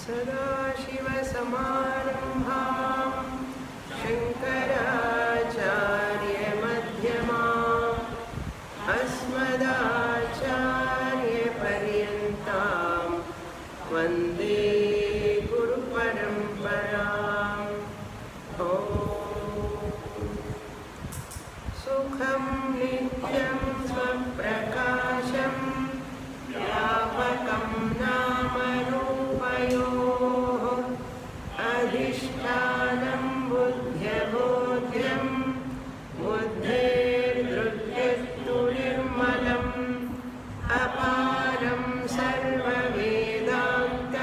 सदाशिवसमारम्भां शङ्कराचार्यमध्यमाम् अस्मदाचार्यपर्यन्तां वन्दे गुरुपरम्पराम्। ॐ सुखं नित्यं स्वप्रकाशं व्यापकं नामरूपयोः अधिष्ठानं बुद्ध्यबोध्यं बुद्धेर्दृग्यस्तु निर्मलम् अपारं सर्ववेदान्त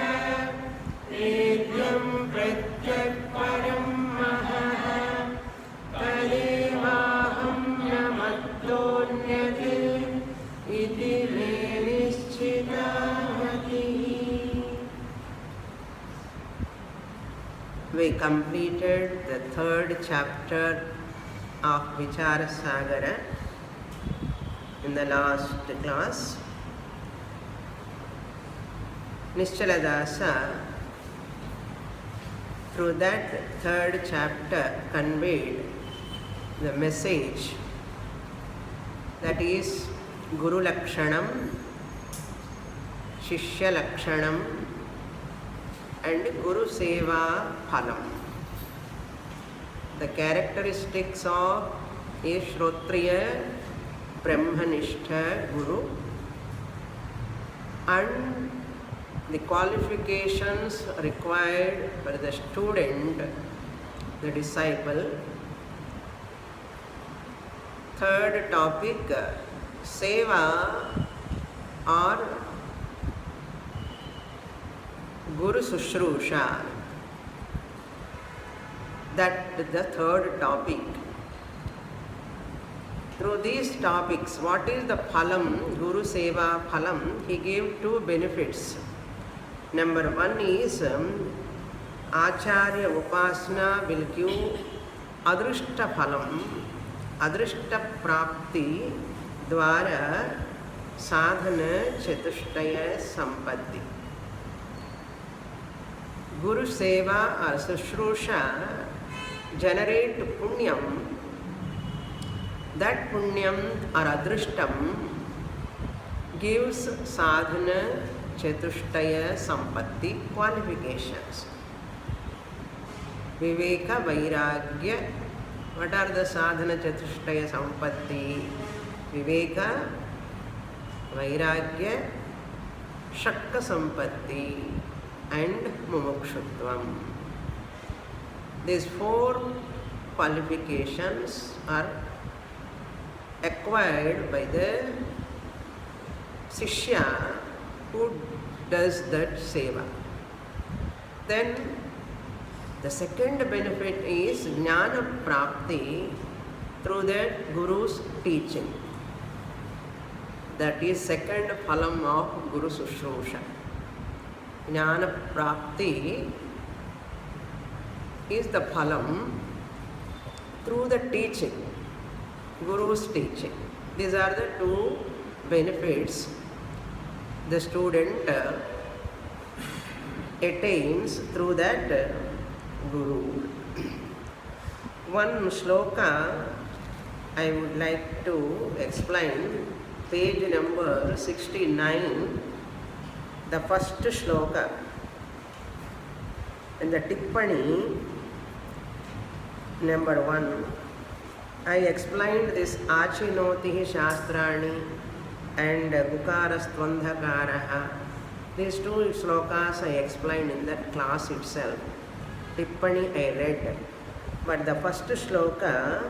वेद्यं प्रत्यक्परं महः तदेवाहं न मत्तोऽन्यत् इति मे निश्चिता मतिः। We completed the third chapter of Vicharasagara in the last class. Nischala through that third chapter conveyed the message that is Guru Lakshanam, Shishya Lakshanam and Guru Seva Phalam. The characteristics of a Shrotriya Brahmanistha Guru and the qualifications required for the student, the disciple. Third topic, Seva or Guru Sushrusha. That is the third topic. Through these topics, what is the phalam, Guru Seva phalam? He gave two benefits. Number one is ācarya upasana will give adrishta phalam, adrishta prapti dvara sadhana chatushtaya sampatti. Guru Seva or Sushrusha generate punyam. That punyam or adrishtam gives sadhana chatushtaya sampatti qualifications. Viveka vairagya. What are the sadhana chatushtaya sampatti? Viveka, vairagya, shakka sampatti and mumukshutvam. These four qualifications are acquired by the Sishya who does that seva. Then the second benefit is Jnana Prapti through the Guru's teaching. That is second phalam of Guru Sushrusha. Jnana Prapti is the phalam through the teaching, Guru's teaching. These are the two benefits the student attains through that Guru. One shloka I would like to explain, page number 69, the first shloka. In the Tippani, number 1, I explained this Achinoti Shastrani and Gukarastvandhakaraha. These two slokas I explained in that class itself. Tippani I read. But the first shloka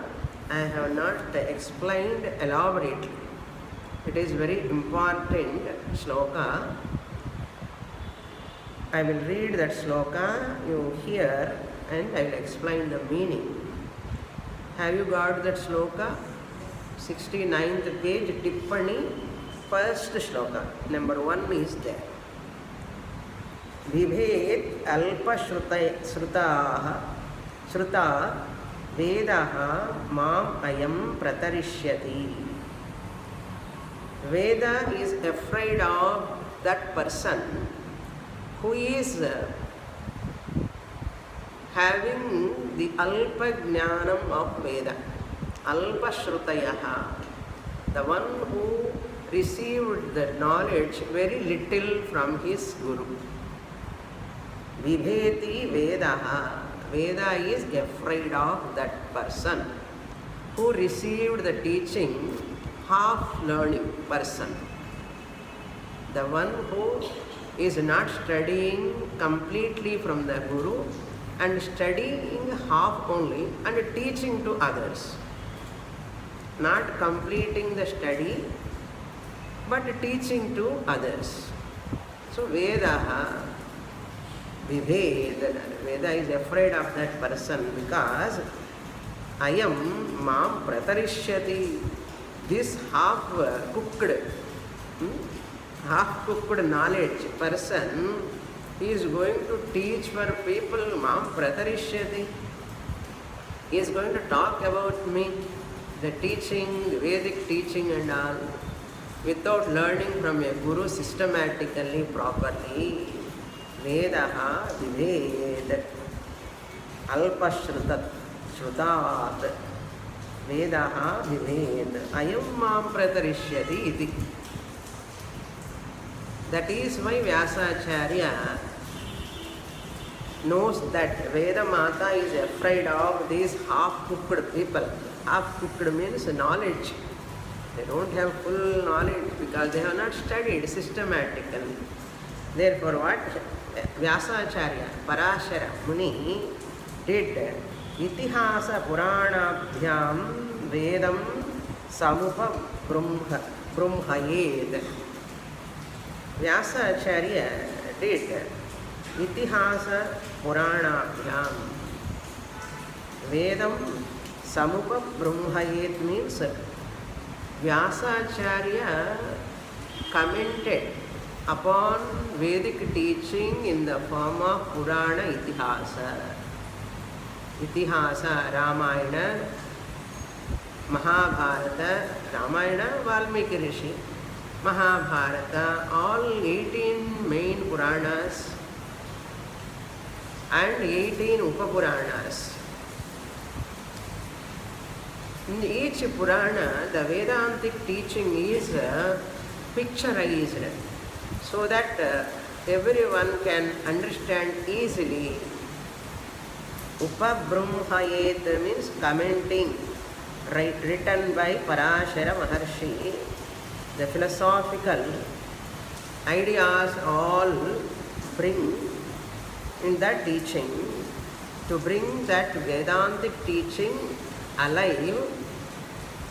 I have not explained elaborately. It is very important shloka. I will read that shloka, you hear, and I will explain the meaning. Have you got that shloka? 69th page, Tippani, first shloka. Number 1 is there. Vibhet alpa shruta vedaha mam ayam pratarishyati. Veda is afraid of that person who is having the alpa jnanam of Veda, alpa shrutayaha, the one who received the knowledge very little from his guru. Vibheti Vedaha, Veda is afraid of that person who received the teaching, half learning person. The one who is not studying completely from the guru and studying half only and teaching to others. Not completing the study but teaching to others. So Vedaha, Veda is afraid of that person because Ayam Mām Pratarishyati, this half-cooked knowledge person is going to teach for people. Mām Pratarishyati, he is going to talk about me, the teaching, the Vedic teaching and all, without learning from a guru systematically, properly. Vedaha Vived Alpashrutat Shrutat Vedaha Vived Ayam Mām Pratarishyati iti. That is why Vyasacharya knows that Veda Mata is afraid of these half-cooked people. Half-cooked means knowledge. They don't have full knowledge because they have not studied systematically. Therefore what Vyasacharya, Parashara Muni did, Itihasa Puranabhyam Vedam Samupa Brumhayed. Vyasacharya did Itihasa Puranabhyam Vedam Samupa Brumhayed means Vyasacharya commented upon Vedic teaching in the form of Purana Itihasa. Itihasa, Ramayana, Mahabharata, Ramayana, Valmiki Rishi, Mahabharata, all 18 main Puranas and 18 Upapuranas. In each Purana, the Vedantic teaching is picturized so that everyone can understand easily. Upabrumhayet means commenting, written by Parashara Maharshi. The philosophical ideas all bring in that teaching. To bring that Vedantic teaching alive,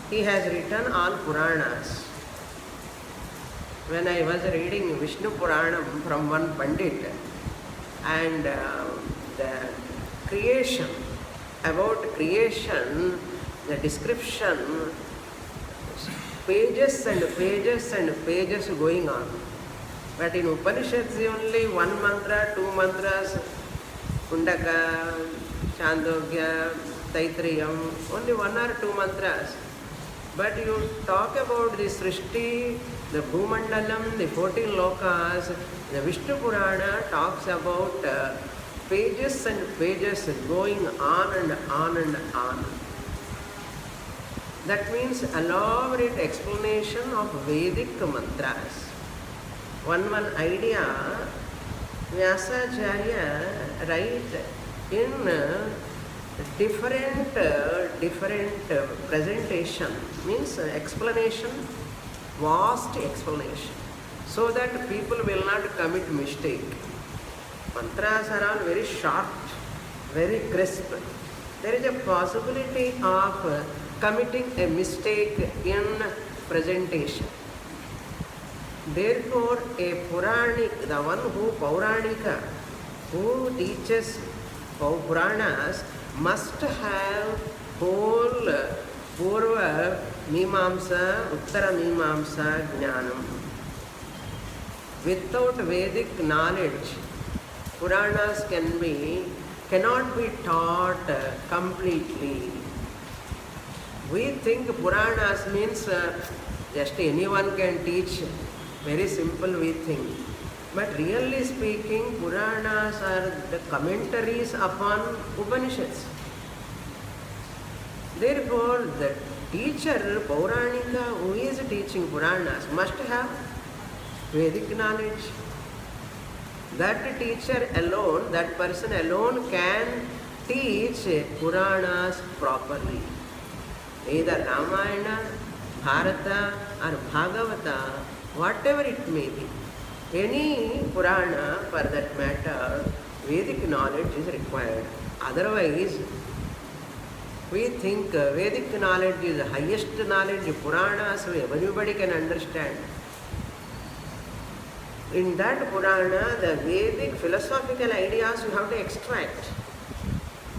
he has written all Puranas. When I was reading Vishnu Puranam from one Pandit and the creation, about creation, the description, pages and pages and pages going on. But in Upanishads only one mantra, two mantras, Kundaka, Chandogya, Taitriyam, only one or two mantras. But you talk about the Srishti, the Bhumandalam, the 14 lokas, the Vishnu Purana talks about pages and pages going on and on and on. That means elaborate explanation of Vedic mantras. One idea, Vyasacharya write in different presentation, means explanation, vast explanation, so that people will not commit mistake. Mantras are all very short, very crisp. There is a possibility of committing a mistake in presentation. Therefore, a Puranik, the one who Pauranika, who teaches Puranas, must have whole Purva Mīmāṃsā, Uttara Mīmāṃsā Jnanam. Without Vedic knowledge, Puranas cannot be taught completely. We think Puranas means just anyone can teach. Very simple we think. But really speaking, Puranas are the commentaries upon Upanishads. Therefore, the teacher, Pauranika, who is teaching Puranas, must have Vedic knowledge. That teacher alone, that person alone can teach Puranas properly. Either Ramayana, Bharata or Bhagavata, whatever it may be. Any Purana, for that matter, Vedic knowledge is required. Otherwise, we think Vedic knowledge is the highest knowledge, Puranas everybody can understand. In that Purana, the Vedic philosophical ideas you have to extract.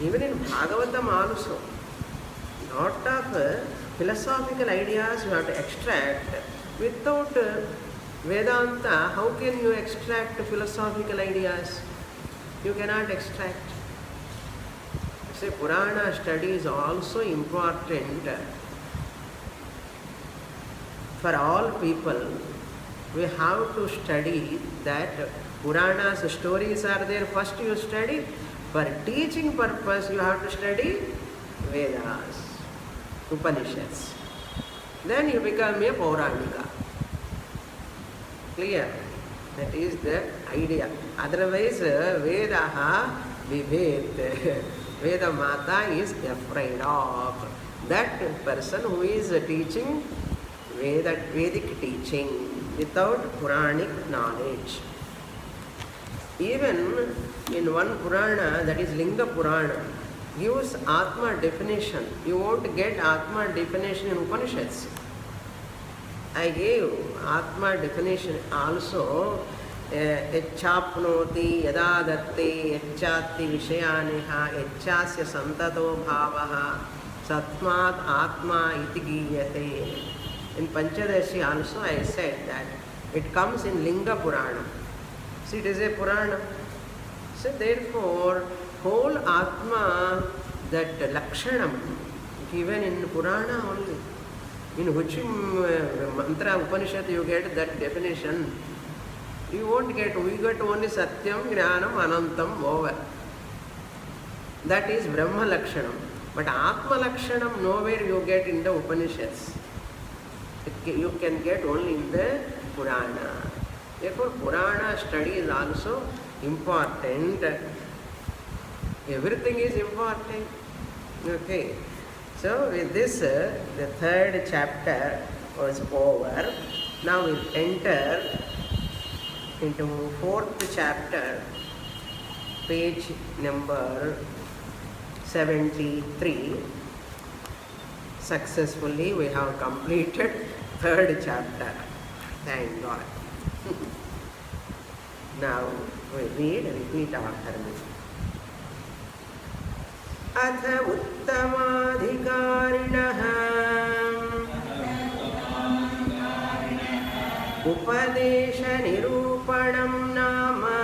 Even in Bhagavatam also, lot of philosophical ideas you have to extract. Without Vedānta, how can you extract philosophical ideas? You cannot extract. Say, Purana study is also important for all people. We have to study that Puranas stories are there. First you study. For teaching purpose, you have to study Vedas, Upanishads. Then you become a Pauranika. Clear? That is the idea. Otherwise, Vedaha Vibhet. Veda Mata is afraid of that person who is teaching Vedic teaching without Puranic knowledge. Even in one Purana, that is Linga Purana, gives Atma definition. You won't get Atma definition in Upanishads. I gave Atma definition also. Echapnoti yada datte echati vishayaniha echasya santato bhavaha satmat atma iti giyate. In Panchadashi also I said that it comes in Linga Purana. See, it is a Purana. So therefore, whole Atma, that Lakshanam, given in Purana only. In which mantra Upanishad you get that definition? You won't get, we get only Satyam, Jnanam, Anantam, over. That is Brahma Lakshanam. But Atma Lakshanam nowhere you get in the Upanishads. You can get only in the Purana. Therefore, Purana study is also important. Everything is important. Okay. So with this, the third chapter was over. Now we'll enter into fourth chapter, page number 73. Successfully we have completed third chapter. Thank God. Now we repeat after me. Atha uttamadhikarinaha upadesha nirupanam nama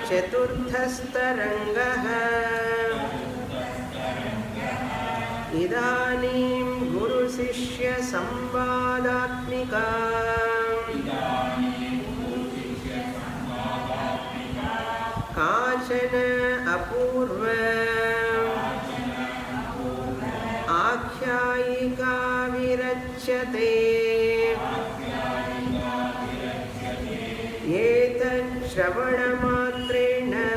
chaturthastarangaha idanim guru sishya samvādatmika kāchana apurva ākhyāyika virachyate etat shravanamatrena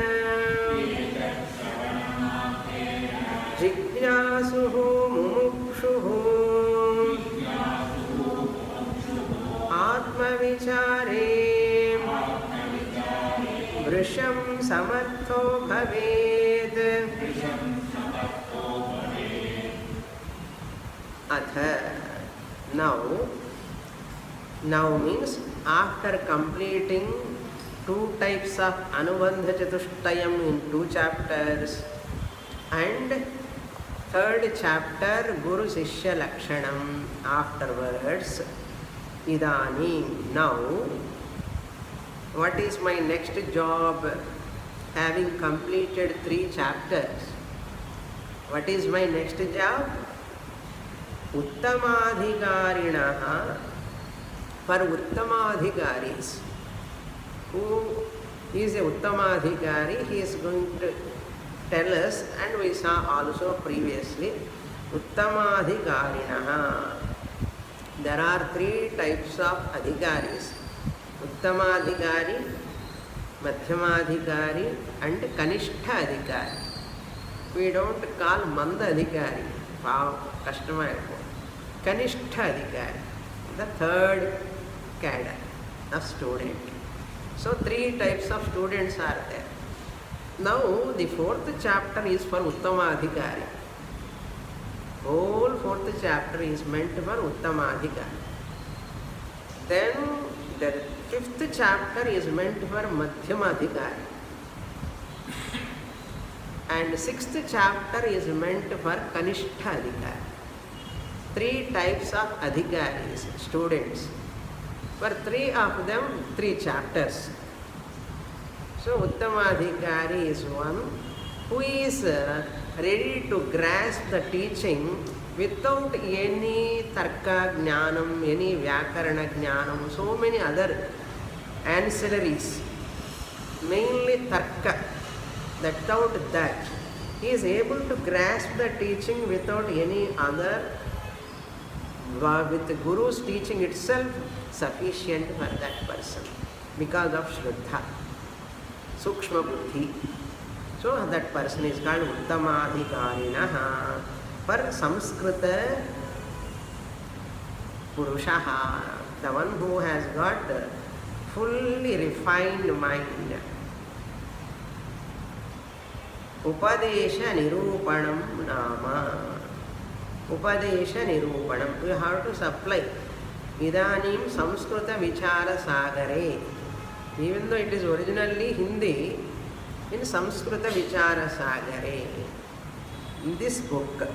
jignāsuhu mumukshuhu atmavichare vrisham samatho bhaved. Atha, now means after completing two types of Anubandha Chatushtayam in 2 chapters and third chapter Guru Sishya Lakshanam afterwards. Idanim, now what is my next job? Having completed 3 chapters, what is my next job? Uttamadhikarinaha for Uttamadhikaris. Who is a Uttamadhikari? He is going to tell us, and we saw also previously, Uttamadhikarinaha. There are three types of adhikaris: Uttamadhikari, Madhyamadhikari, and Kanishtha adhikari. We don't call Manda adhikari, customer. Kanishtha adhikari, the third cadre of student. So three types of students are there. Now the fourth chapter is for Uttamadhikari. Whole fourth chapter is meant for Uttamadhikari. Then the fifth chapter is meant for Madhyamadhikari. And sixth chapter is meant for Kanishtha adhikari. Three types of adhikaris, students. For three of them, three chapters. So Uttamadhikari is one who is ready to grasp the teaching without any tarka jnanam, any vyakarana jnanam, so many other ancillaries, mainly tarka. Without that, he is able to grasp the teaching without any other, with the Guru's teaching itself sufficient for that person because of Shraddha, Sukshma Buddhi. So that person is called Uttamadhikarinaha. For Sanskṛt Purushaha, the one who has got fully refined mind. Upadesha Nirupanam Nama. Upadesha Nirupanam. We have to supply. Idanim Sanskṛt Vicharasagare. Even though it is originally Hindi, in Sanskṛt Vicharasagare, in this book,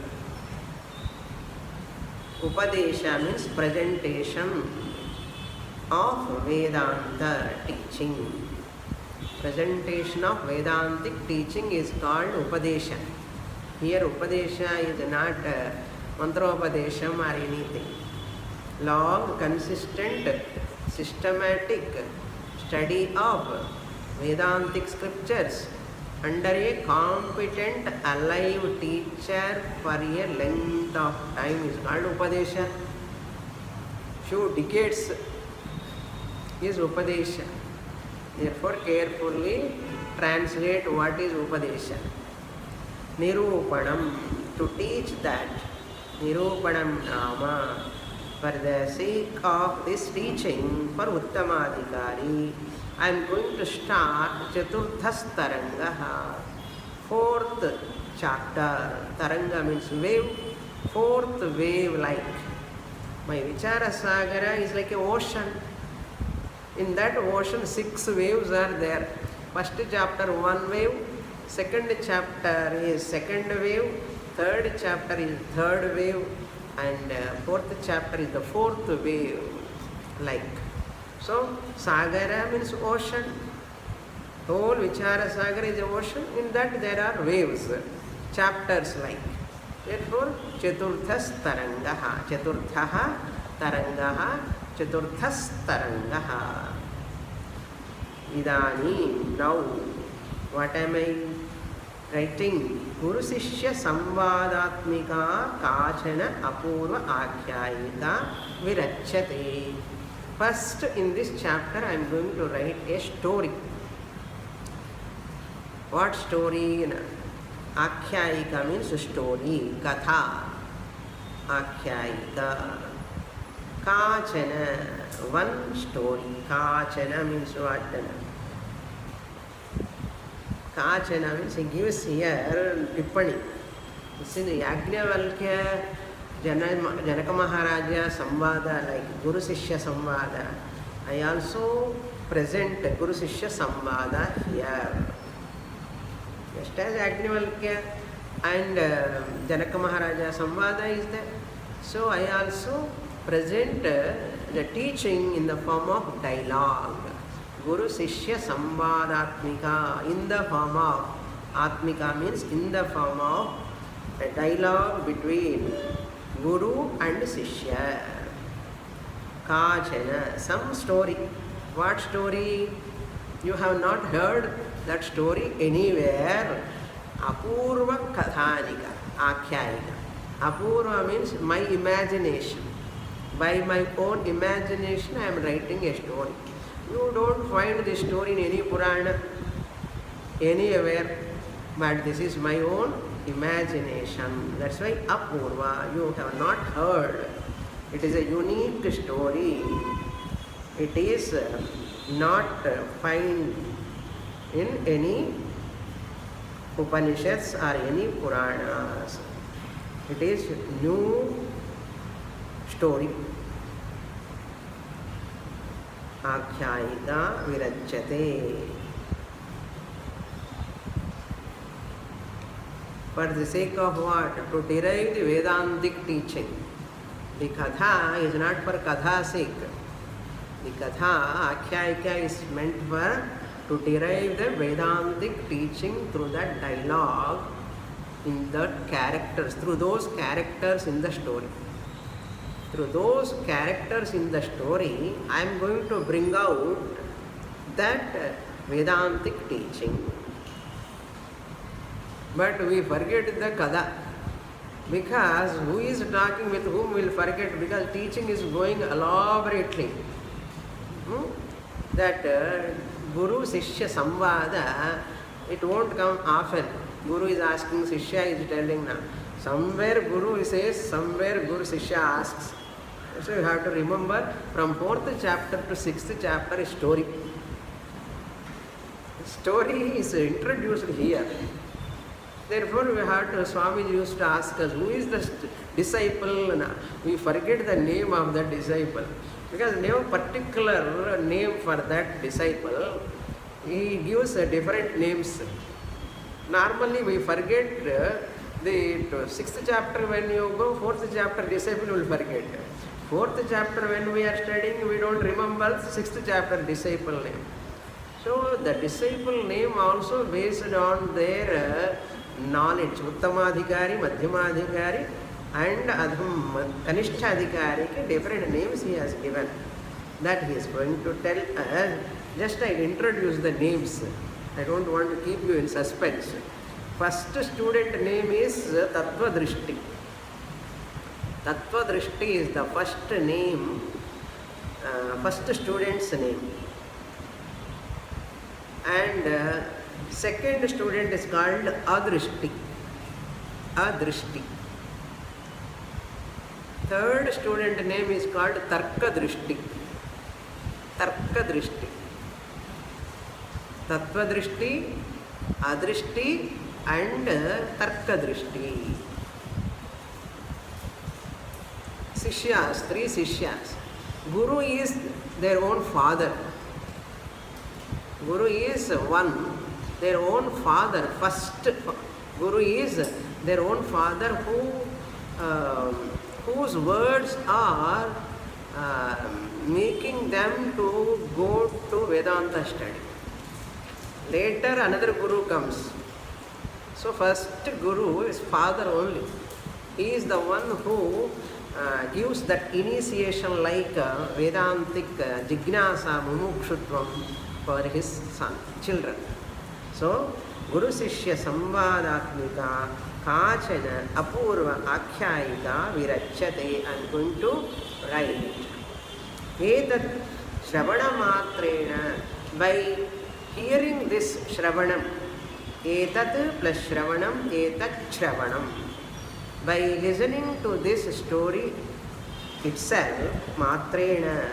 Upadesha means presentation of Vedānta teaching. Presentation of Vedantic teaching is called Upadesha. Here Upadesha is not Mantropadesham or anything. Long, consistent, systematic study of Vedantic scriptures under a competent, alive teacher for a length of time is called Upadesha. Few decades is Upadesha. Therefore, carefully translate what is Upadesha. Nirupanam, to teach that. Nirupanam Nama, for the sake of this teaching for Uttamadhikari, I am going to start Chaturthas Tarangaha, fourth chapter. Taranga means wave, fourth wave like. My Vicharasagara is like an ocean. In that ocean, 6 waves are there. First chapter, 1 wave. Second chapter is second wave. Third chapter is third wave. And fourth chapter is the fourth wave like. So, Sagara means ocean. Whole Vicharasagara is the ocean. In that there are waves, chapters like. Therefore, Chaturthas Tarangaha. Chaturthaha Tarangaha. Chaturthas Tarangaha. Idani, now, what am I writing? Guru Sishya Samvadatmika Kachana Apurva Ācaryika Virachyate. First, in this chapter, I am going to write a story. What story? Ācaryika means story, Katha. Ācaryika. Kachana, one story. Kachana means what? Kachana means he gives here Tippani. This is the Yagnavalkya Janaka Maharaja Samvada, like Guru Sishya Samvada. I also present Guru Sishya Samvada here. Just as Yagnavalkya and Janaka Maharaja Samvada is there, so I also present the teaching in the form of dialogue. Guru Sishya Samvadatmika, in the form of Atmika means in the form of a dialogue between Guru and Sishya. Kachana, some story. What story? You have not heard that story anywhere. Apurva kathanika, ācaryas. Apurva means my imagination. By my own imagination I am writing a story. You don't find this story in any Purana, anywhere. But this is my own imagination. That's why apurva, you have not heard. It is a unique story. It is not found in any Upanishads or any Puranas. It is new story. Ākhyayika virachyate. For the sake of what? To derive the Vedantic teaching. The Katha is not for Katha's sake. The Katha, Ākhyayika, is meant for to derive the Vedantic teaching through that dialogue in the characters, through those characters in the story. Through those characters in the story, I am going to bring out that Vedantic teaching. But we forget the Kada. Because who is talking with whom will forget, because teaching is going elaborately. That Guru Sishya Samvada, it won't come often. Guru is asking, Sishya is telling now. Somewhere Guru says, somewhere Guru Sishya asks. So you have to remember from 4th chapter to 6th chapter is story. Story is introduced here. Therefore, we have to, Swami used to ask us, who is the disciple? We forget the name of the disciple. Because no particular name for that disciple, he gives different names. Normally, we forget the 6th chapter when you go, 4th chapter disciple will forget. 4th chapter when we are studying, we don't remember 6th chapter disciple name. So, the disciple name also based on their knowledge, Uttamadhikari, Madhyamadhikari and Kanishthadhikari, different names he has given. That he is going to tell us. Just I introduce the names. I don't want to keep you in suspense. First student name is Tattva Drishti. Tattva Drishti is the first name, first student's name. And second student is called Adrishti. Adrishti. Third student name is called Tarka Drishti. Tarka Drishti. Tattva Drishti, Adrishti and Tarka Drishti. Sishyas, 3 Sishyas. Guru is their own father. Guru is one, their own father. First Guru is their own father whose words are making them to go to Vedanta study. Later another Guru comes. So first Guru is father only. He is the one who gives that initiation like Vedantic Jignasa Mumukshutvam for his son, children. So, Guru Sishya Samvadatmika Kachana Apurva Ākhyayika Virachyate. I am going to write. Etat Shravana Matrena. By hearing this Shravanam, Etat plus Shravanam, Etat Shravanam. By listening to this story itself, Matrena,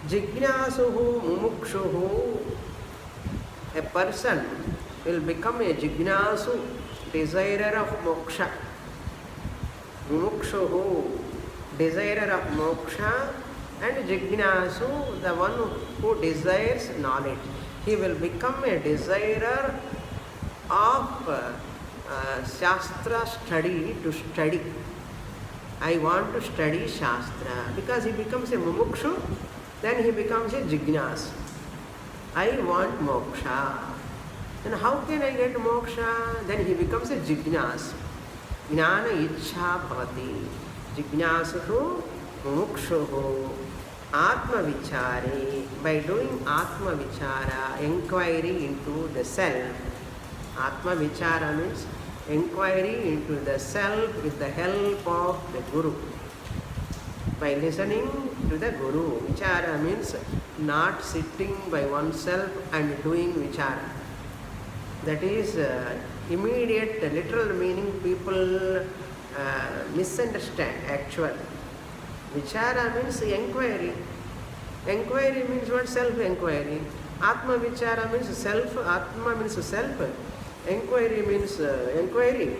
Jignasuhu Mumukshuhu, a person will become a Jignasu, desirer of Moksha. Mumukshuhu, desirer of Moksha, and Jignasu, the one who desires knowledge. He will become a desirer of Shastra study, to study. I want to study Shastra. Because he becomes a Mumukshu, then he becomes a Jignas. I want Moksha. Then how can I get Moksha? Then he becomes a Jignas. Jnana Ichha Bhavati. Jignasuhu Mukshuhu Atma Vichari, by doing Atma Vichara, inquiry into the self. Atma Vichara means inquiry into the self with the help of the Guru. By listening to the Guru. Vichara means not sitting by oneself and doing Vichara. That is immediate literal meaning people misunderstand actually. Vichara means inquiry. Inquiry means what? Self-inquiry. Atma Vichara means self. Atma means self. Inquiry means inquiry.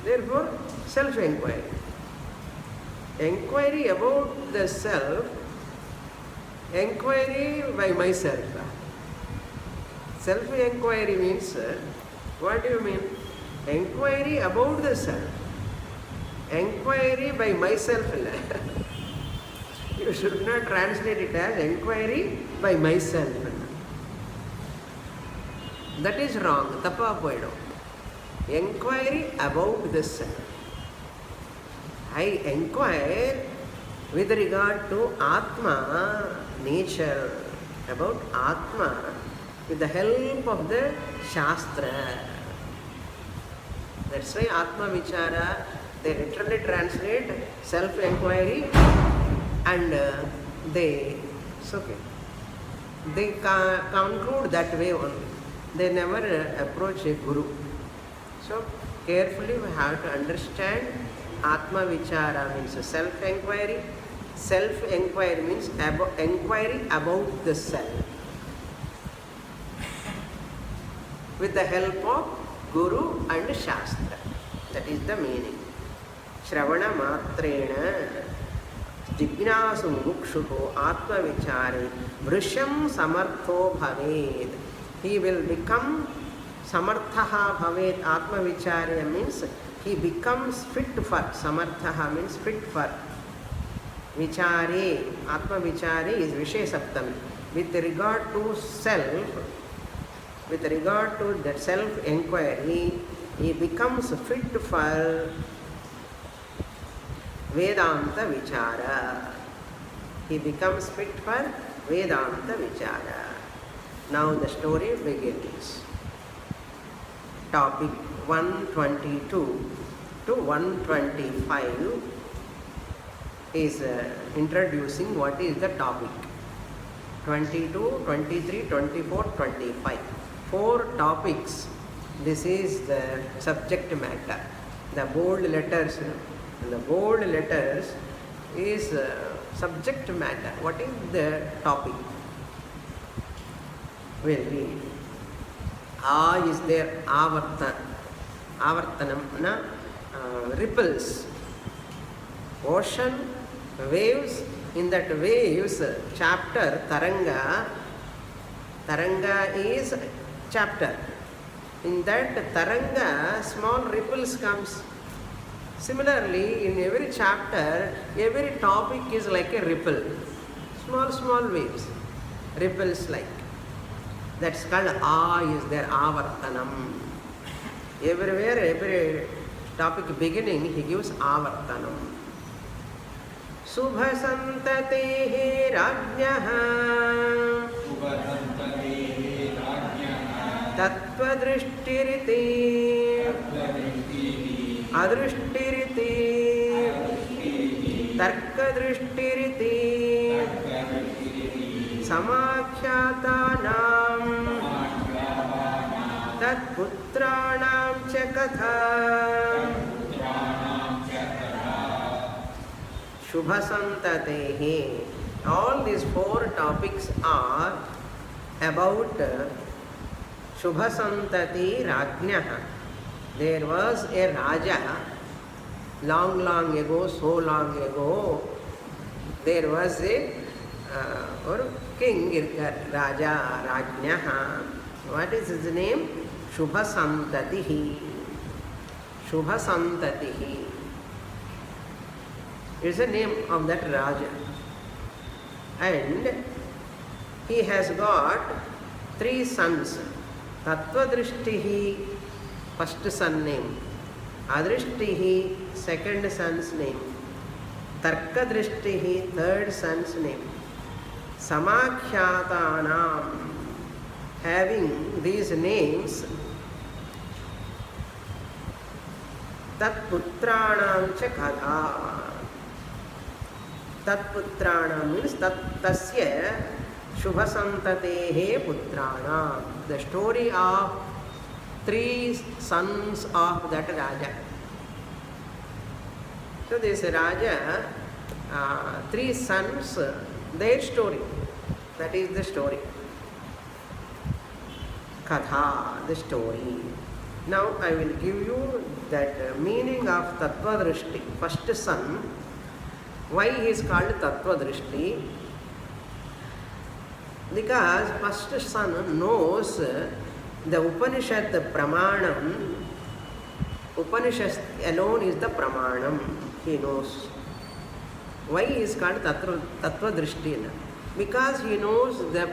Therefore, self-inquiry. Inquiry about the self. Inquiry by myself. Self-inquiry means, what do you mean? Inquiry about the self. Inquiry by myself. You should not translate it as inquiry by myself. That is wrong. Tappa poidum. Inquiry about the self. I inquire with regard to Atma, nature, about Atma, with the help of the Shastra. That's why Atma Vichara, they literally translate self-inquiry and they conclude that way only. They never approach a Guru. So carefully we have to understand Atma Vichara means self-inquiry. Self-inquiry means inquiry about the self. With the help of Guru and Shastra. That is the meaning. Shravana matrena jignasu mukshuho atma vichare vrisham samartho bhaved. He will become samarthaha bhaved. Atma vichare means he becomes fit for. Samarthaha means fit for. Vichare, Atma vichare is Vishesaptami. With regard to self, with regard to the self-inquiry, he becomes fit for Vedānta Vichara. He becomes fit for Vedānta Vichara. Now the story begins. Topic 122 to 125 is introducing what is the topic. 22, 23, 24, 25. 4 topics. This is the subject matter. The bold letters. The bold letters is subject matter. What is the topic? We'll read. Is there avartanam, ripples. Ocean, waves. In that waves chapter, Taranga. Taranga is chapter. In that Taranga, small ripples comes. Similarly, in every chapter, every topic is like a ripple. Small waves. Ripples like. That's called is there, avartanam. Everywhere, every topic beginning, he gives avartanam. Subha santatehe rajñah tattvadrishtiriti adrishtiriti tarkadrishtiriti samakhyātānām tatputrānām ca kathā. Shubha santatehe. All these 4 topics are about Shubha santati rajñah. There was a Raja long ago, so long ago. There was a king, Raja, Rajñah. What is his name? Shubha santatihi. Shubha santatihi. It's the name of that Raja. And he has got 3 sons. Tattvadrishtihi, first son name. Adrishtihi, second son's name. Tarka Drishtihi, third son's name. Samakhyātānām, having these names. Tat Putrānām Cha Katha. Tat Putrānām means Tasya Shubhasantatehe Putrānām. The story of 3 sons of that Raja. So this Raja, 3 sons, their story. That is the story. Katha, the story. Now I will give you that meaning of Tattva Drishti. First son, why he is called Tattva Drishti? Because first son knows the Upanishad Pramanam. Upanishad alone is the Pramanam. He knows. Why he is called Tattva Drishti? Because he knows the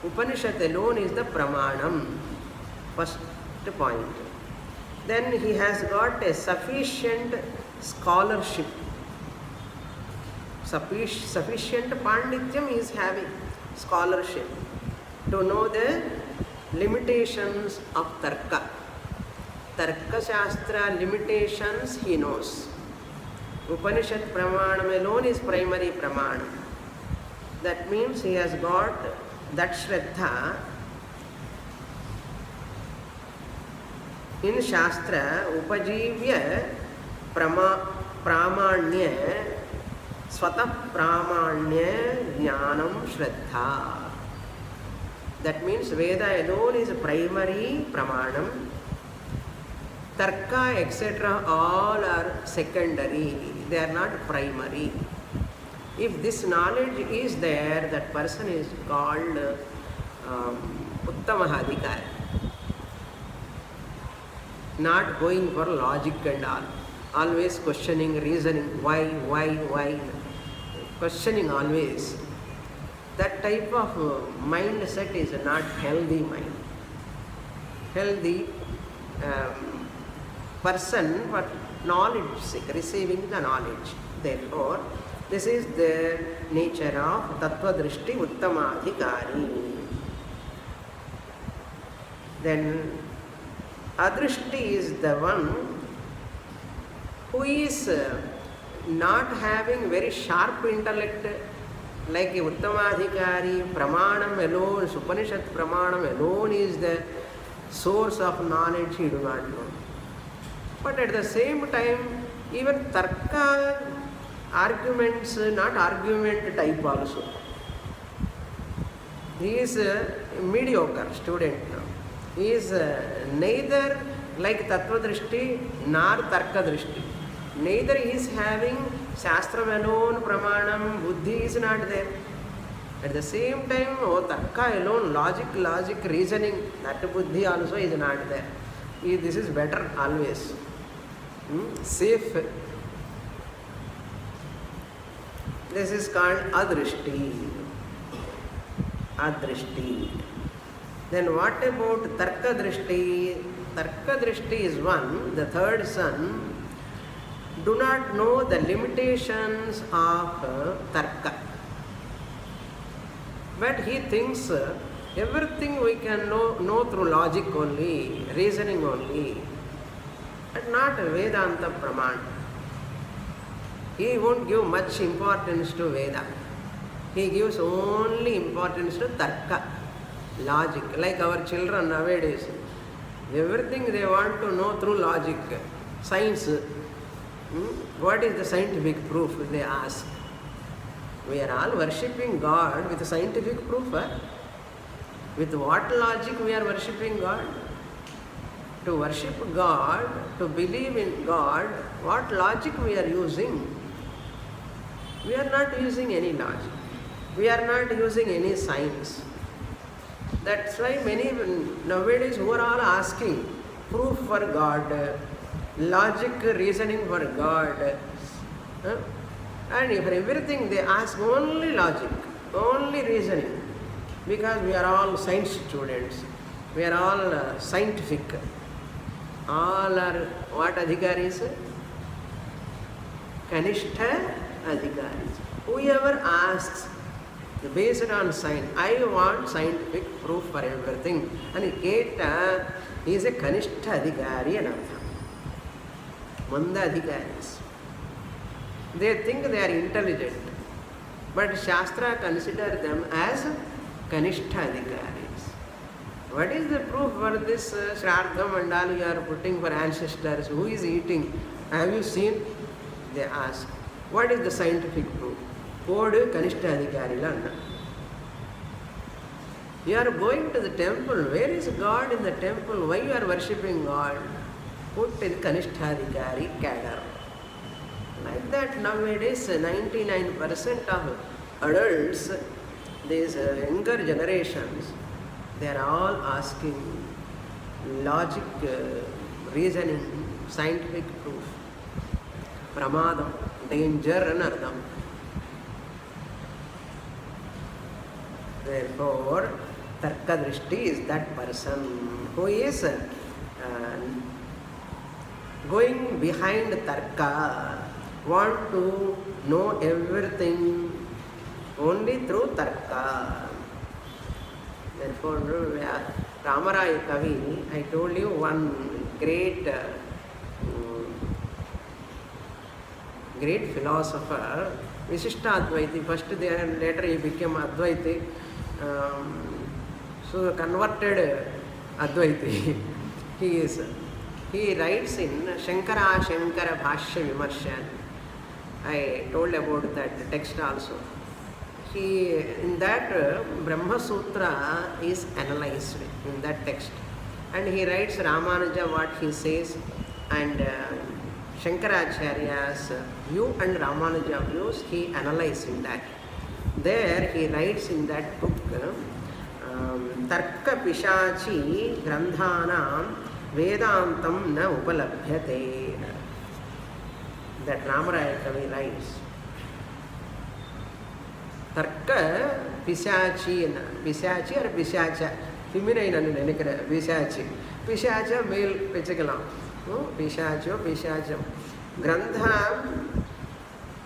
Upanishad alone is the Pramanam. First point. Then he has got a sufficient scholarship. Sufficient Pandityam he is having. Scholarship to know the limitations of Tarka. Tarka Shastra limitations he knows. Upanishad Pramanam alone is primary Pramanam. That means he has got that Shraddha in Shastra. Upajivya Pramanya Swata Pramanya Jnanam Shraddha. That means Veda alone is primary Pramanam. Tarka etc. all are secondary. They are not primary. If this knowledge is there, that person is called Uttamahadikari. Not going for logic and all. Always questioning, reasoning, why. Questioning always. That type of mindset is not healthy mind. Healthy person, but knowledge seek, receiving the knowledge. Therefore, this is the nature of Tattva Drishti Uttamadhikari. Then Adrishti is the one who is not having very sharp intellect, like a Uttamadhikari. Pramanam alone, Upanishad Pramanam alone is the source of knowledge, he do not know. But at the same time, even Tarka arguments, not argument type also. He is a mediocre student now. He is neither like Tattva Drishti nor Tarka Drishti. Neither he is having Shastram alone, Pramanam, Buddhi is not there. At the same time, Tarka alone, logic, reasoning, that Buddhi also is not there. This is better always. Safe. This is called Adrishti. Adrishti. Then what about Tarka Drishti? Tarka Drishti is one, the third son, do not know the limitations of Tarka. But he thinks everything we can know through logic only, reasoning only, but not Vedānta Praman. He won't give much importance to Veda. He gives only importance to Tarka, logic. Like our children nowadays, everything they want to know through logic, science. What is the scientific proof, they ask. We are all worshipping God with scientific proof. With what logic we are worshipping God? To worship God, to believe in God, what logic we are using? We are not using any logic. We are not using any science. That's why many nowadays who are all asking proof for God, logic, reasoning for God. And for everything they ask only logic, only reasoning. Because we are all science students. We are all scientific. All are what adhikaris? Kanishtha adhikaris. Whoever asks, based on science, I want scientific proof for everything. And Keta is a Kanishtha adhikari and Artha. Manda adhikaris. They think they are intelligent, but Shastra consider them as Kanishtha adhikaris. What is the proof for this Shraddha Mandala you are putting for ancestors? Who is eating? Have you seen? They ask. What is the scientific proof? Code Kanishtha adhikari lanna. You are going to the temple. Where is God in the temple? Why you are worshipping God? Put in Kanishtha adhikari cadre. Like that nowadays 99% of adults, these younger generations, they are all asking logic, reasoning, scientific proof. Pramadam, danger and ardham. Therefore, Tarka Drishti is that person who is going behind Tarka, want to know everything only through Tarka. Therefore, Ramaraya Kavi, I told you one great philosopher, Vishishtadvaiti. First, later he became Advaiti. So converted Advaiti. He writes in Shankara Bhashya Vimarsha. I told about that text also. In that Brahma Sutra is analyzed in that text, and he writes Ramanuja what he says, and Shankaracharya's view and Ramanuja views he analyzes in that. There he writes in that book, Tarka Pishachi Grandhanam Vedāntam na upalabhyate. That Ramaraya Kavi writes. Tarka Pisachi or Pisacha, feminine and Pisachi. Pisacha, male Pichakalam. Pisacham.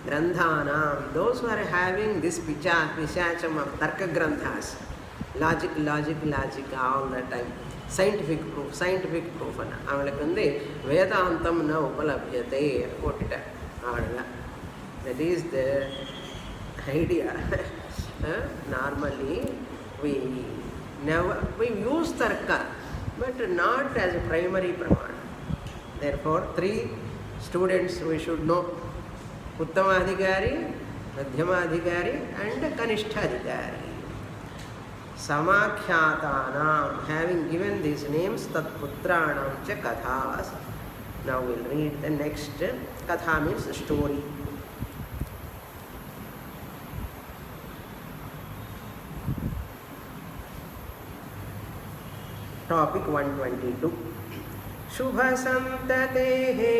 Grandhanam, those who are having this Pisacham of Tarka Granthas, logic all the time. Scientific proof. Vedāntam na upalabhyate. That is the idea. Normally we use Tarka, but not as a primary Praman. Therefore, 3 students we should know: Uttama Adhikari, Madhyama Adhikari, and Kanishtha Adhikari. Samakhyātānām, having given these names, Tatputranam cha kathas. Now we'll read the next. Katha means story. Topic 122. Shubha Santatehe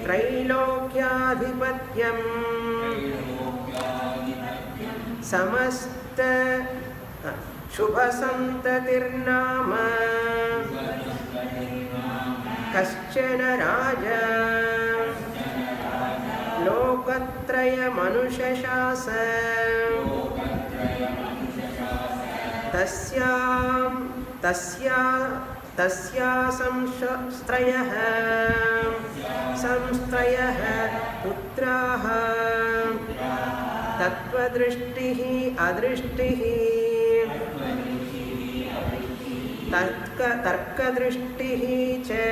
Trailokyadhipatyam Samasta Shubha Santatirnama Kaschana Raja Lokatraya Manushashasa Tasya samstrayah putraha tattvadrishtihi adrishtihi tarkadrishtihi cha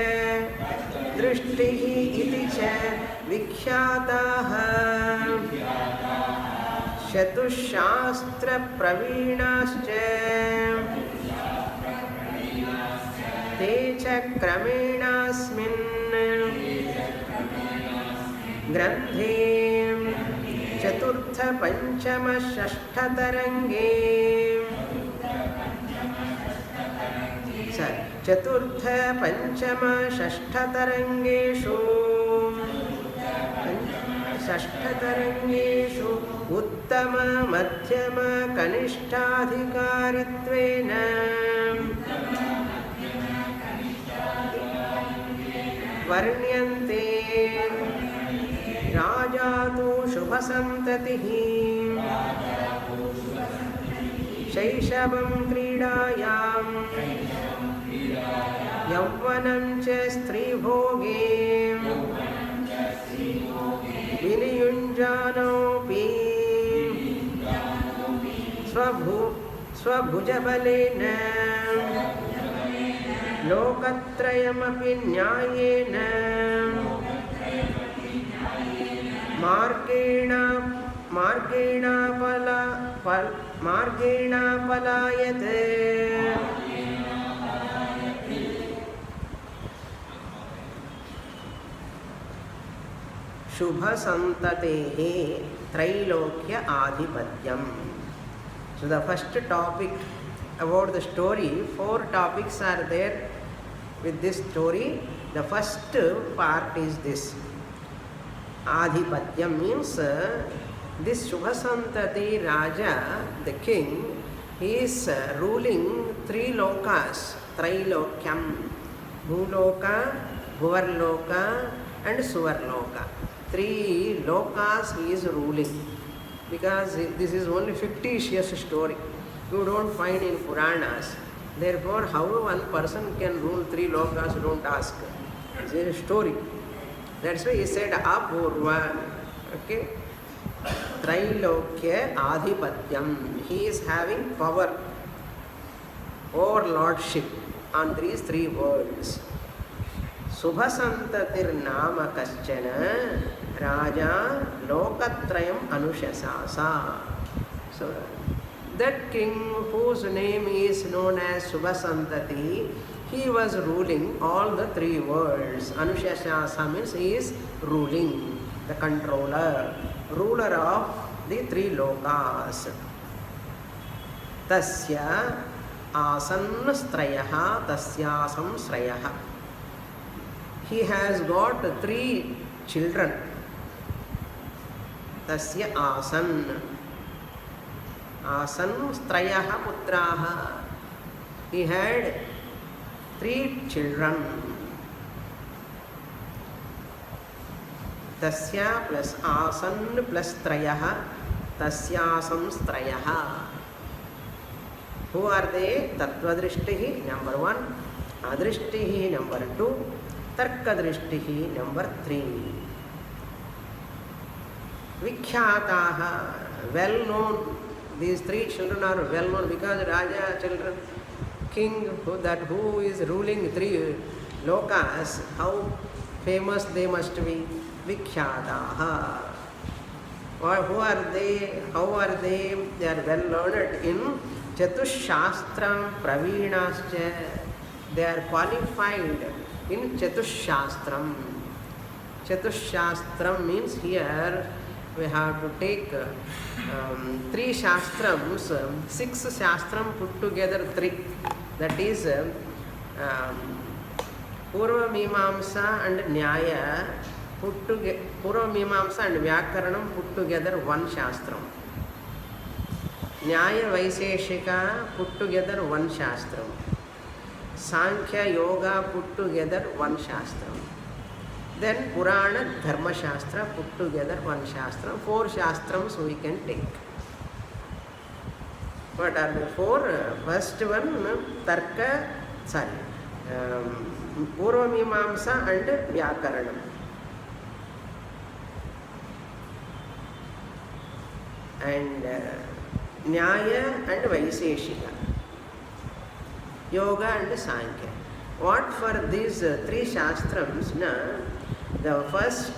drishtihi iti cha vikhyataha Chatushastra praveenascha te cha krameenasmin granthe chaturtha panchama shashtha tarange chaturtha panchama shashtha tarangeshu षष्ठतरङ्गेषु उत्तम मध्यम कनिष्ठाधिकारित्वेन वर्ण्यन्ते राजा तु शुभसन्ततिः शैशवं क्रीडायां यौवनं च स्त्रीभोगे विनियुञ्जानोऽपि स्वभुजबलेन लोकत्रयमपि न्यायेन मार्गेण पलायते। शुभ संततेः त्रैलोक्य आधिपत्यम. So the first topic about the story, 4 topics are there with this story. The first part is this. Adhipatyam means this Shubhasantati Raja, the king, he is ruling 3 lokas, Trailokyam, Bhuloka, Bhuvarloka and Suvarloka. 3 lokas he is ruling, because this is only fictitious story. You don't find in Puranas. Therefore, how one person can rule 3 lokas, don't ask. It's a story. That's why he said Apurva. Okay? Trailokya Adhipatyam. He is having power or lordship on these 3 worlds. Subhasantatir nama kaschana Raja Lokatrayam Anushasasa. So that king whose name is known as Subhasantati, he was ruling all the 3 worlds. Anushasasa means he is ruling, the controller, ruler of the 3 lokas. Tasya asannastrayaha tasyasam srayaha. He has got 3 children. Tasya asan strayaha putraha. He had 3 children. Tasya plus asan plus strayaha, tasyasam strayaha. Who are they? Tattvadrishtihi number 1, adrishtihi number 2, tarkadrishtihi number 3. Vikhyataha, well known. These 3 children are well known because Raja children, king who is ruling 3 lokas, how famous they must be. Vikhyataha. Who are they? How are they? They are well learned in Chatushastram Praveenascha. They are qualified in Chatushastram. Chatushastram means here we have to take 3 shastrams, 6 shastram put together 3. That is Purva Mīmāṃsā and Nyāya put together. Purva Mīmāṃsā and Vyakaranam put together 1 shastram. Nyāya Vaiseshika put together 1 shastram. Sānkhya Yoga put together 1 shastram. Then Purana Dharma Shastra put together 1 shastram. 4 shastrams we can take. What are the 4? First one, Purva Mīmāṃsā and Vyakaranam. And Nyāya and Vaiseshika. Yoga and Sankhya. What for these 3 shastrams? The first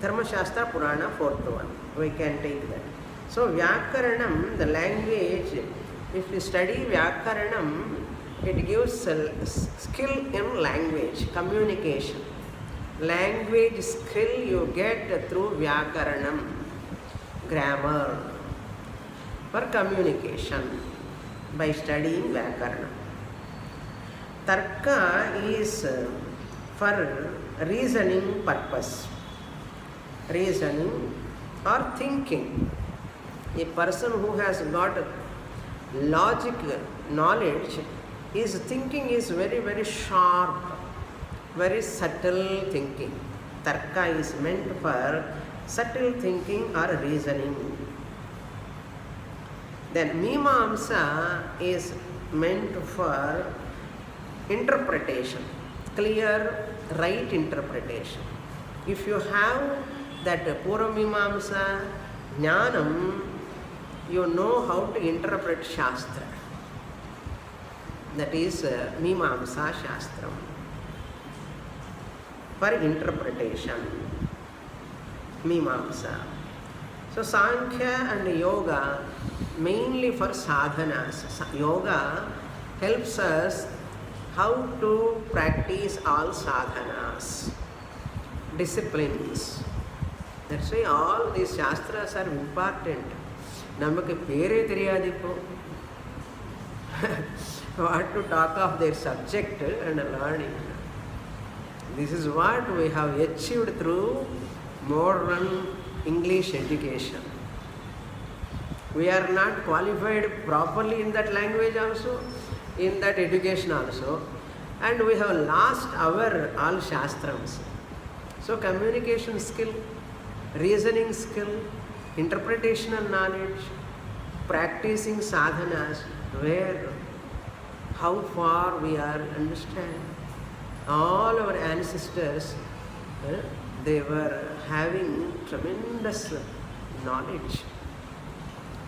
Dharma Shastra Purana, 4th one. We can take that. So Vyakaranam, the language, if you study Vyakaranam, it gives skill in language, communication. Language skill you get through Vyakaranam, grammar, for communication by studying Vyakaranam. Tarka is for reasoning purpose. Reasoning or thinking. A person who has got logic knowledge, his thinking is very, very sharp, very subtle thinking. Tarka is meant for subtle thinking or reasoning. Then Mīmāṃsā is meant for interpretation, clear, right interpretation. If you have that Puramīmāṃsā Jnanam, you know how to interpret Shastra. That is Mīmāṃsā Shastram. For interpretation, Mīmāṃsā. So Sānkhya and Yoga mainly for sadhanas. Yoga helps us how to practice all sadhanas, disciplines. That's why all these shastras are important. Namakku pere theriyadu ipo. What to talk of their subject and learning. This is what we have achieved through modern English education. We are not qualified properly in that language also, in that education also, and we have lost our all shastrams. So communication skill, reasoning skill, interpretational knowledge, practicing sadhanas, where, how far we are understand. All our ancestors, they were having tremendous knowledge.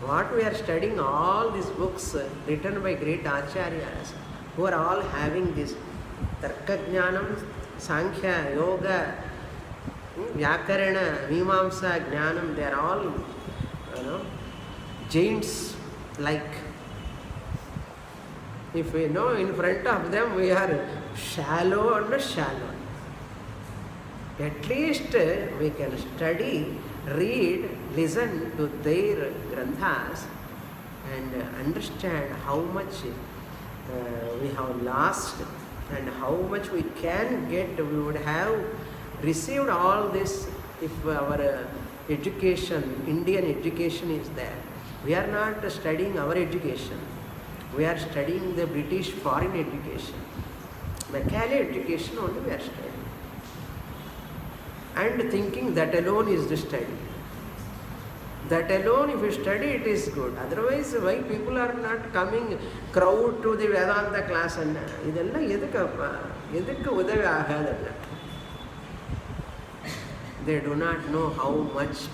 What we are studying, all these books written by great ācaryas, who are all having this Tarka-jnanam, Sānkhya, Yoga, Vyakarana, Mīmāṃsā jnanam, they are all, giants like. If we know in front of them we are shallow and shallow. At least we can study, read, listen to their granthas and understand how much we have lost and how much we can get. We would have received all this if our education, Indian education is there. We are not studying our education. We are studying the British foreign education. Macaulay education only we are studying. And thinking that alone is the study. That alone, if you study, it is good. Otherwise, why people are not coming crowd to the Vedānta class and idella edukku udavi agadalla. They do not know how much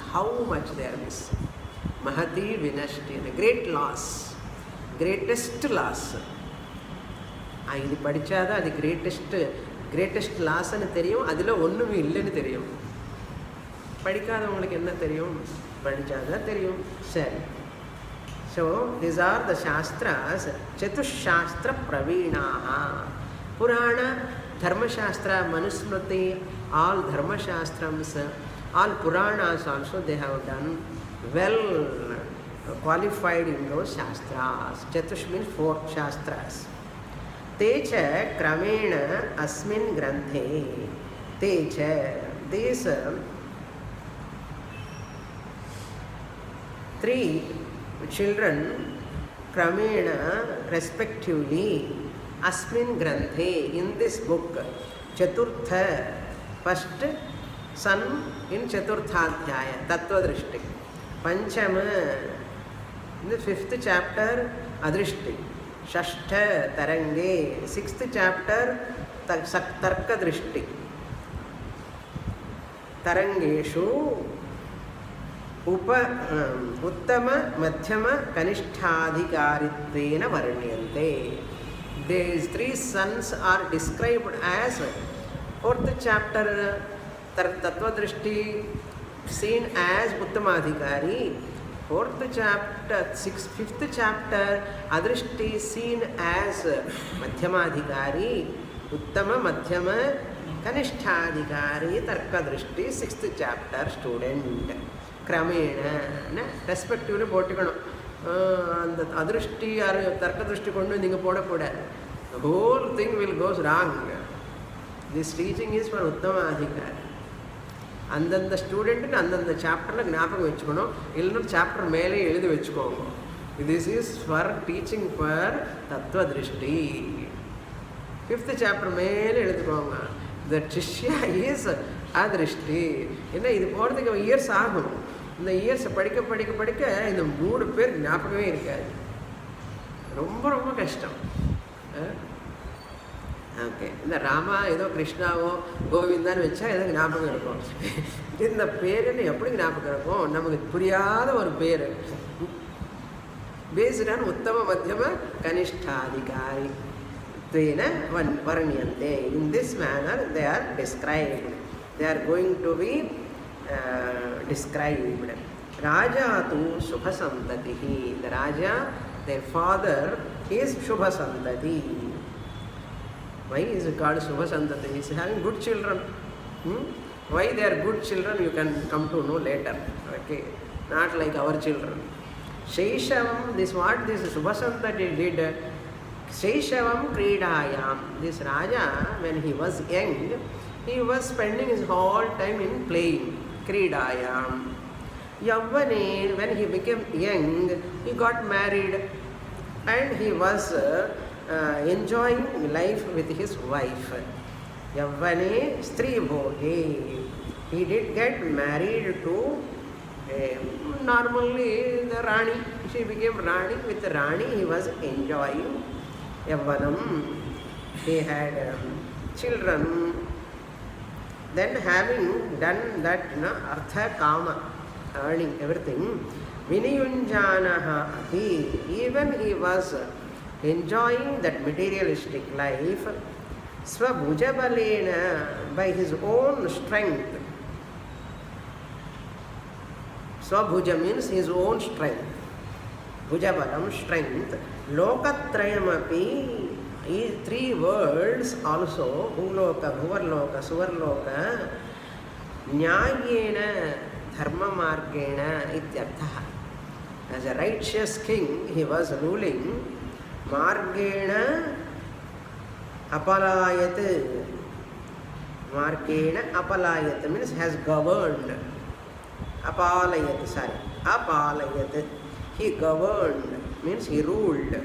they are missing. Mahati vinashti, the great loss, greatest loss. இது படிச்சாதான் அது greatest loss ன்னு தெரியும். அதில் ஒன்றுமே இல்லைன்னு தெரியும். படிக்காதவங்களுக்கு என்ன தெரியும்? படிச்சாதான் தெரியும். சரி. So these are the shastras, Chatusshastra Praveenaha. Purana, Dharma Shastra, Manusmriti, all Dharma Shastrams, all Puranas also they have done well qualified in those shastras. Chatush means 4 shastras. Techa Kramena Asmin Granthe. Techa, these 3 children, Kramena, respectively, Asmin Granthe, in this book, Chaturtha, first son in Chaturthadhyaya, Tattva Drishti. Panchama, in the 5th chapter, Adrishti. Shashtha Tarange, 6th chapter, Tarka Drishti. Tarangeshu Uttama Madhyama Kanishthaadhikaritvena Varanyante. These 3 sons are described as 4th chapter Tattva Drishti seen as Uttamadhikari. 4th chapter, 5th chapter, Adrishti seen as Madhyamadhikari, Uttama Madhyama Kanishthaadhikari, Tarka Drishti, 6th chapter student. Kramena, respectively, the Adrishti or Tarka Drishti kondu ninga poda. The whole thing will go wrong. This teaching is for Uttamadhikari. And then the student and then the chapter gnapakam vechukono illana chapter mele eludi vechukongo. This is for teaching for tattva drishti. 5th chapter mele eludukonga. The Shishya is அதிருஷ்டி. ஏன்னா இது போகிறதுக்கு years ஆகும். இந்த இயர்ஸை படிக்க படிக்க படிக்க இந்த 3 பேர் ஞாபகமே இருக்காது. ரொம்ப ரொம்ப கஷ்டம். ஓகே, இந்த ராமா ஏதோ கிருஷ்ணாவோ கோவிந்தான்னு வச்சா ஏதோ ஞாபகம் இருக்கும். இந்த பேருன்னு எப்படி ஞாபகம் இருக்கும்? நமக்கு புரியாத ஒரு பேர். பேஸ்டான உத்தம மத்தியம கனிஷ்டாதிகாரி தேன வர்ணியந்தே. In this manner they are described. They are going to be described. Raja tu Shubha Santatihi. The Raja, their father, is Shubha Santati. Why is it called Shubha Santati? He is having good children. Why they are good children, you can come to know later. Okay, not like our children. Shaishavam, this what this Shubha Santati did. Shaishavam Kridayam. This Raja, when he was young, he was spending his whole time in playing. Kridayam. Yavvane, when he became young, he got married and he was enjoying life with his wife. Yavvane Stri Bhoge. He did get married to normally the Rani. She became Rani. With the Rani he was enjoying Yavvanam. He had children. Then having done that, artha kama, earning everything, viniyunjanaha api, even he was enjoying that materialistic life, svabhujabalena, by his own strength. Svabhuja means his own strength. Bhujabalam, strength. Lokatrayamapi, 3 worlds also, Bhuloka, Bhuvarloka, Suvarloka, Nyāyena, Dharmamargena, ityarthaha. As a righteous king, he was ruling. Margena apalayat. Margena apalayat means has governed. Apalayat, sorry. Apalayat. He governed means he ruled.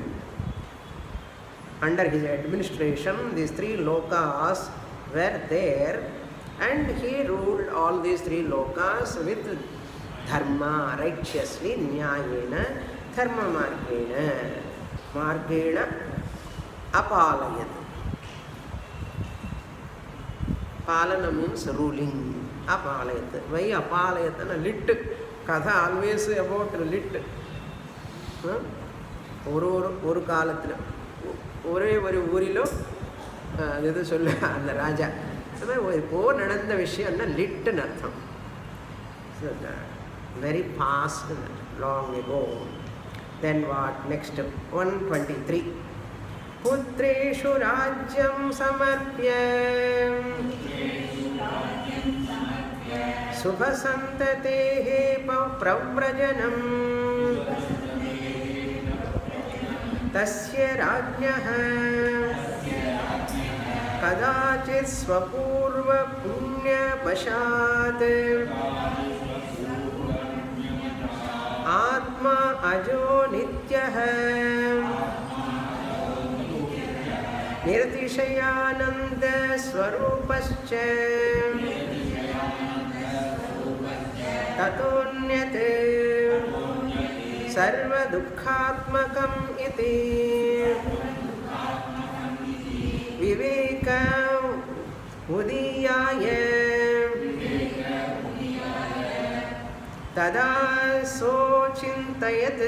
Under his administration, these 3 lokas were there, and he ruled all these 3 lokas with dharma, righteously, nyāyena, dharma margena, margena apalayat. Palana means ruling, apalayat. Why apalayat? Lit. Katha always about lit. ஒரு காலத்தில் ஒரே ஒரு ஊரிலோ எது சொல்ல அந்த ராஜா போர் நடந்த விஷயம்னா லிட்டுன்னு அர்த்தம். Very fast, long ago. Then what next 123. புத்ரேஷு ராஜ்யம் சமர்ப்ய சுபசந்ததேஹ பிரவ்ரஜனம் तस्य राज्ञः कदाचित् स्वपूर्व पुण्यवशात् आत्मा अजो नित्यः निर्तिशयानन्द स्वरूपश्च ततोऽन्यत् सर्वदुःखात्मकम् इति विवेक उदीयाय तदा सोचिन्तयत्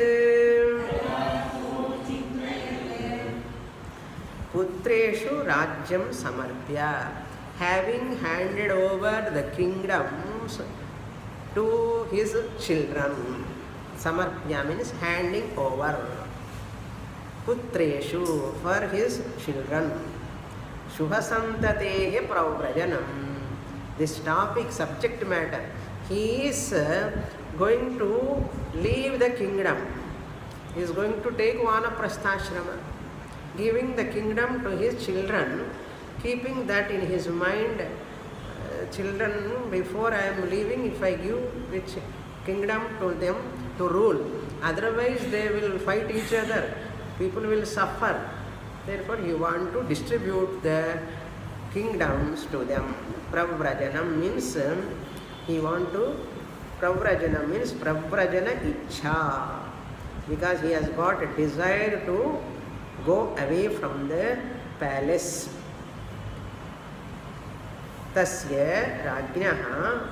पुत्रेषु राज्यं समर्प्य, having handed over the kingdoms to his children. Samarpya means handing over. Putreshu, for his children. Shubhasantatehe pravrajanam. This topic, subject matter. He is going to leave the kingdom. He is going to take vanaprastha-ashrama, giving the kingdom to his children, keeping that in his mind. Children, before I am leaving, if I give which kingdom to them to rule, otherwise they will fight each other, people will suffer. Therefore you want to distribute the kingdoms to them. Pravrajanam means he want to, Pravrajanam means Pravrajana Ichha, because he has got a desire to go away from the palace. Tasya Rajnaha,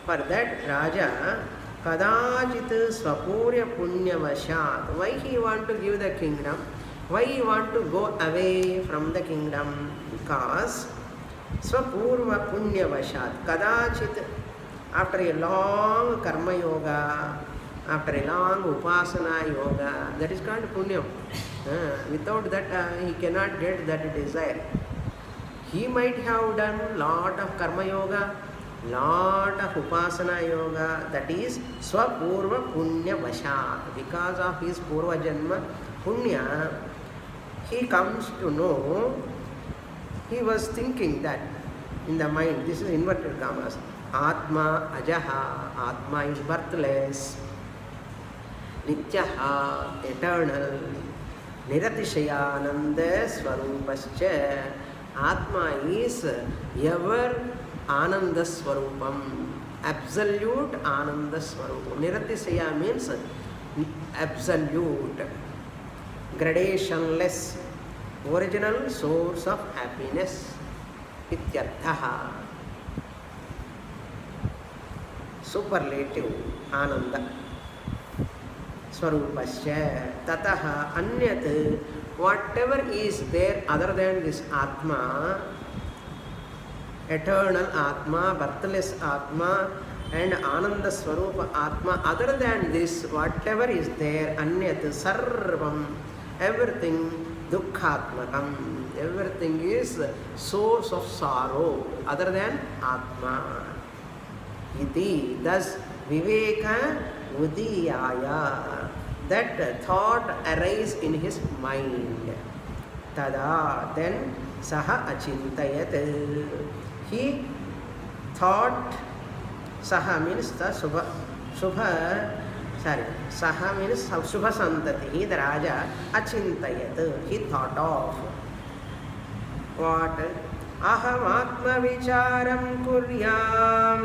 for that Raja, Kadachit Swapurya Punyavashat. Why he want to give the kingdom? Why he want to go away from the kingdom? Because Swapurva Punyavashat. Kadachit, after a long Karma Yoga, after a long Upasana Yoga, that is called Punyam. Without that he cannot get that desire. He might have done lot of Karma Yoga, lot of Upasana Yoga, that is Swapurva Punya Vashat. Because of his Purva Janma Punya, he comes to know, he was thinking that in the mind, this is inverted commas, Atma Ajaha, Atma is birthless, Nityaha, eternal, Niratishayananda Swarupascha, Atma is ever Ananda Swarupam, absolute Ananda Swarupam. Niratisaya means absolute, gradationless, original source of happiness. Ityarthaha, superlative Ananda Swarupasya. Tataha anyat, whatever is there other than this Atma, eternal Atma, birthless Atma, and Ananda Swarupa Atma, other than this, whatever is there, Anyat Sarvam, everything Dukkhatmakam, everything is source of sorrow, other than Atma. Iti, thus Viveka Udiyaya, that thought arise in his mind. Tada, then Saha Achintayat, he thought, Saha means the Saha means Subha Santati, the Raja, Achintayat, he thought of what? Aham Atma Vicharam Kuryam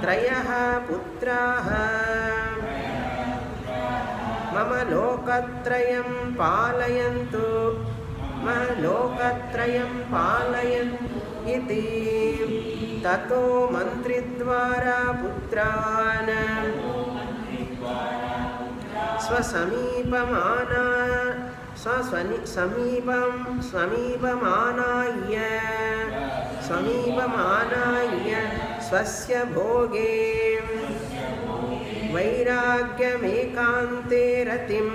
Trayaha Putraha Mama Lokatrayam Palayantu Lokatrayam Palayantu Iti Tato Mantridvara Putrana Swasamipamana Samīpamanāya Swasya Bhoge Vairagyamekante Ratim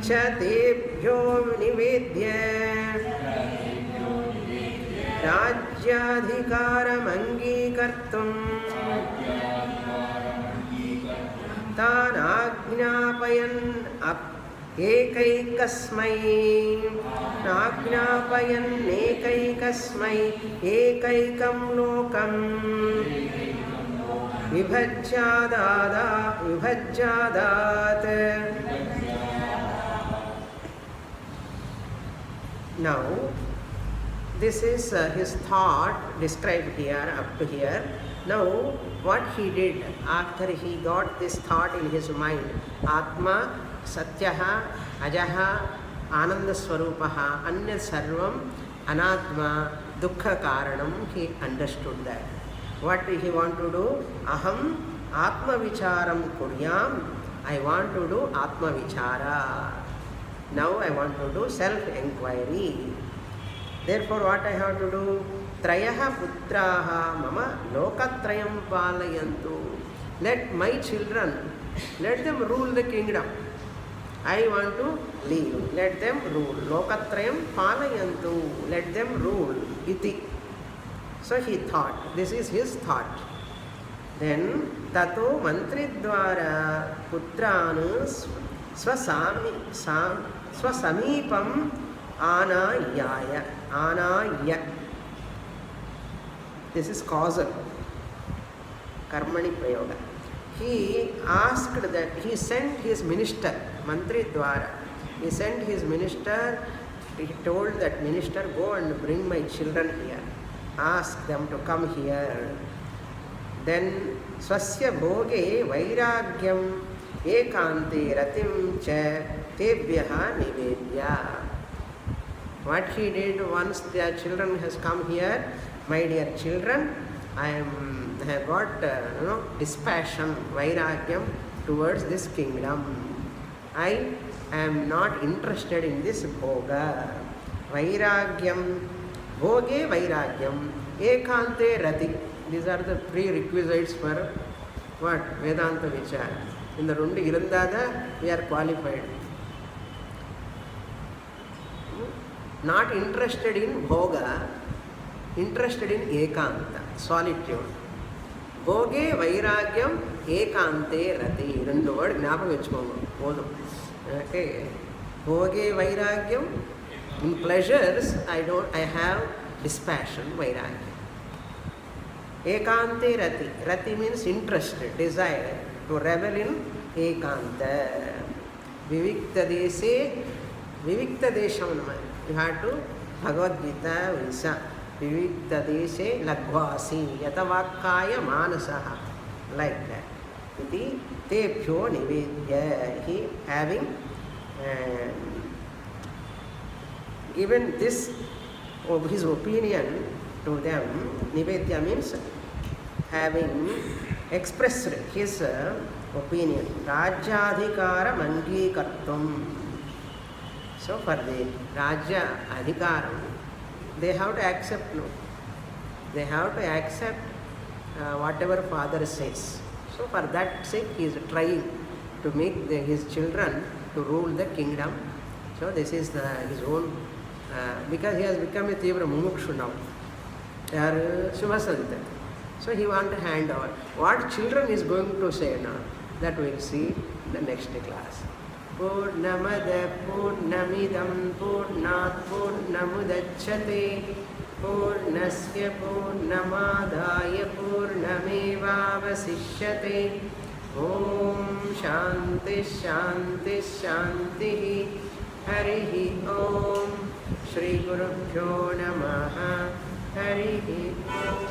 Chatebhyo Nivedya Rajyadhikaram Angikartum Tan Ajñāpayan Ekaikasmai Ajñāpayan Ekaikasmai Ekaikam Lokam Vibhajyadat. Now, this is his thought described here up to here. Now, what he did after he got this thought in his mind, Atma, Satyaha, Ajaha, Ananda Swarupaha, Anya Sarvam, Anatma, Dukkha Karanam, he understood that. What he want to do? Aham Atma Vicharam Kuryam, I want to do Atma Vichara. Now I want to do self-enquiry. Therefore, what I have to do? Trayaha putraha mama lokatrayam palayantu. Let my children, let them rule the kingdom. I want to leave. Let them rule. Lokatrayam palayantu. Let them rule. Iti. So he thought. This is his thought. Then tato mantridvara putranu swasamīpam ānāyāya. Ānāya. This is causal. Karmani prayoga. He asked that, he sent his minister, Mantri Dwara, He sent his minister. He told that minister, go and bring my children here. Ask them to come here. Then swasya bhoge vairagyam ekante ratim cha tebhyaha nivedya. What he did once their children has come here, my dear children, I have got dispassion, vairagyam towards this kingdom. I am not interested in this bhoga. Vairagyam, bhoge vairagyam, ekante rati. These are the prerequisites for what? Vedanta Vichara. In the Rundi Girandada, we are qualified. Not interested in bhoga, interested in ekanta, solitude. Bhoge vairagyam ekante rati. Rendu word gnapakam vechukonu. Okay. Bhoge vairagyam. In pleasures, I have dispassion, vairagyam. Ekante rati. Rati means interest, desire. To revel in ekanta. Vivikta dese. Vivikta desham. You have to Bhagavadgītā Visa. Vivikta dese lagvasi. Yatavakkaya manasaha. Like that. Iti tebhyo nivedya. He having given this of his opinion to them. Nivedya means having expressed his opinion. Rajyadhikara mangīkartum. So for the Rajya Adhikaram, they have to accept, no. They have to accept whatever father says. So for that sake, he is trying to make his children to rule the kingdom. So this is his own, because he has become a Tīvra Mumukshu now. They are Shubhasanta. So he wants to hand over. What children is going to say now, that we will see in the next class. Purnamada Purnamidam Purnat Purnamudachyate Purnasya Purnamadaya Purnamevavasishyate. Om Shanti Shanti Shanti. Harihi Om. Shri Gurubhyo Namaha. Harihi Om.